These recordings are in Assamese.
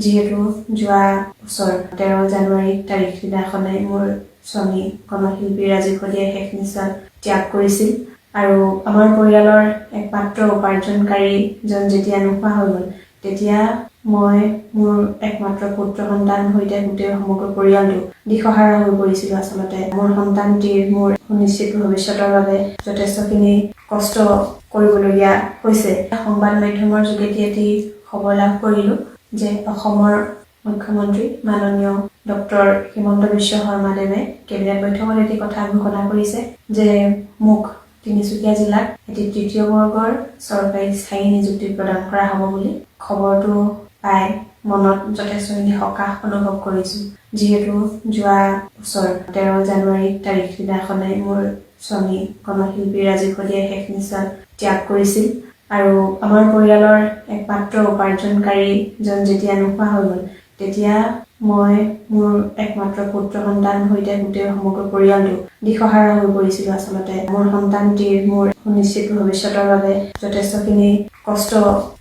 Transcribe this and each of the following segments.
যিহেতু যোৱা বছৰ 13 জানুৱাৰী তাৰিখ দিনাখনে মোৰ স্বামী গণশিল্পী ৰাজীৱ শদিয়াই শেষ নিশ্বাস ত্যাগ কৰিছিল আৰু আমাৰ পৰিয়ালৰ একমাত্ৰ উপাৰ্জনকাৰীজন যেতিয়া নোহোৱা হৈ গ'ল তেতিয়া মই মোৰ একমাত্ৰ পুত্ৰ সন্তান সৈতে গোটেই সমগ্ৰ পৰিয়ালটো দিশহাৰা হৈ পৰিছিল। আচলতে মোৰ সন্তানটিৰ মোৰ সুনিশ্চিত ভৱিষ্যতৰ বাবে যথেষ্টখিনি কষ্ট কৰিবলগীয়া হৈছে। সংবাদ মাধ্যমৰ যোগেদি এটি খবৰ লাভ কৰিলোঁ যে অসমৰ মুখ্যমন্ত্ৰী মাননীয় ডক্টৰ হিমন্ত বিশ্ব শৰ্মাদেৱে কেবিনেট বৈঠকত এটি কথা ঘোষণা কৰিছে যে মোক তিনিচুকীয়া জিলাত এটি তৃতীয় বৰ্গৰ চৰকাৰী স্থায়ী নিযুক্তি প্ৰদান কৰা হ'ব বুলি খবৰটো পাই মনত যথেষ্টখিনি সকাহ অনুভৱ কৰিছোঁ। যিহেতু যোৱা বছৰ 13 জানুৱাৰী তাৰিখ দিনাখনে মোৰ স্বামী গণশিল্পী ৰাজীৱ শদিয়াই শেষ নিশ্বাস ত্যাগ কৰিছিল আৰু আমাৰ পৰিয়ালৰ একমাত্ৰ উপাৰ্জনকাৰীজন যেতিয়া নোহোৱা হৈ গ'ল তেতিয়া মই মোৰ একমাত্ৰ পুত্ৰ সন্তান সৈতে গোটেই সমগ্ৰ পৰিয়ালটো দিশহাৰা হৈ পৰিছিলোঁ। আচলতে মোৰ সন্তানটিৰ মোৰ সুনিশ্চিত ভৱিষ্যতৰ বাবে যথেষ্টখিনি কষ্ট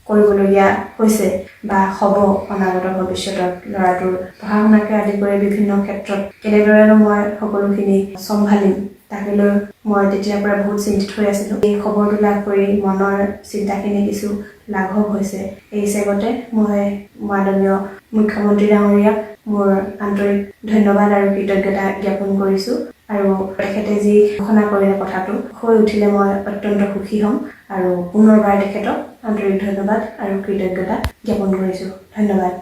কৰিবলগীয়া হৈছে বা হ'ব অনাগত ভৱিষ্যতত ল'ৰাটোৰ পঢ়া শুনাকে আদি কৰি বিভিন্ন ক্ষেত্ৰত কেনেদৰেনো মই সকলোখিনি চম্ভালিম তাকে লৈ মই তেতিয়াৰ পৰা বহুত চিন্তিত হৈ আছিলোঁ। এই খবৰটো লাভ কৰি মনৰ চিন্তাখিনি কিছু লাঘৱ হৈছে। এই হিচাপতে মই মাননীয় মুখ্যমন্ত্ৰী ডাঙৰীয়াক মোৰ আন্তৰিক ধন্যবাদ আৰু কৃতজ্ঞতা জ্ঞাপন কৰিছোঁ আৰু তেখেতে যি ঘোষণা কৰিলে কথাটো হৈ উঠিলে মই অত্যন্ত সুখী হ'ম আৰু পুনৰবাৰ তেখেতক আন্তৰিক ধন্যবাদ আৰু কৃতজ্ঞতা জ্ঞাপন কৰিছোঁ। ধন্যবাদ।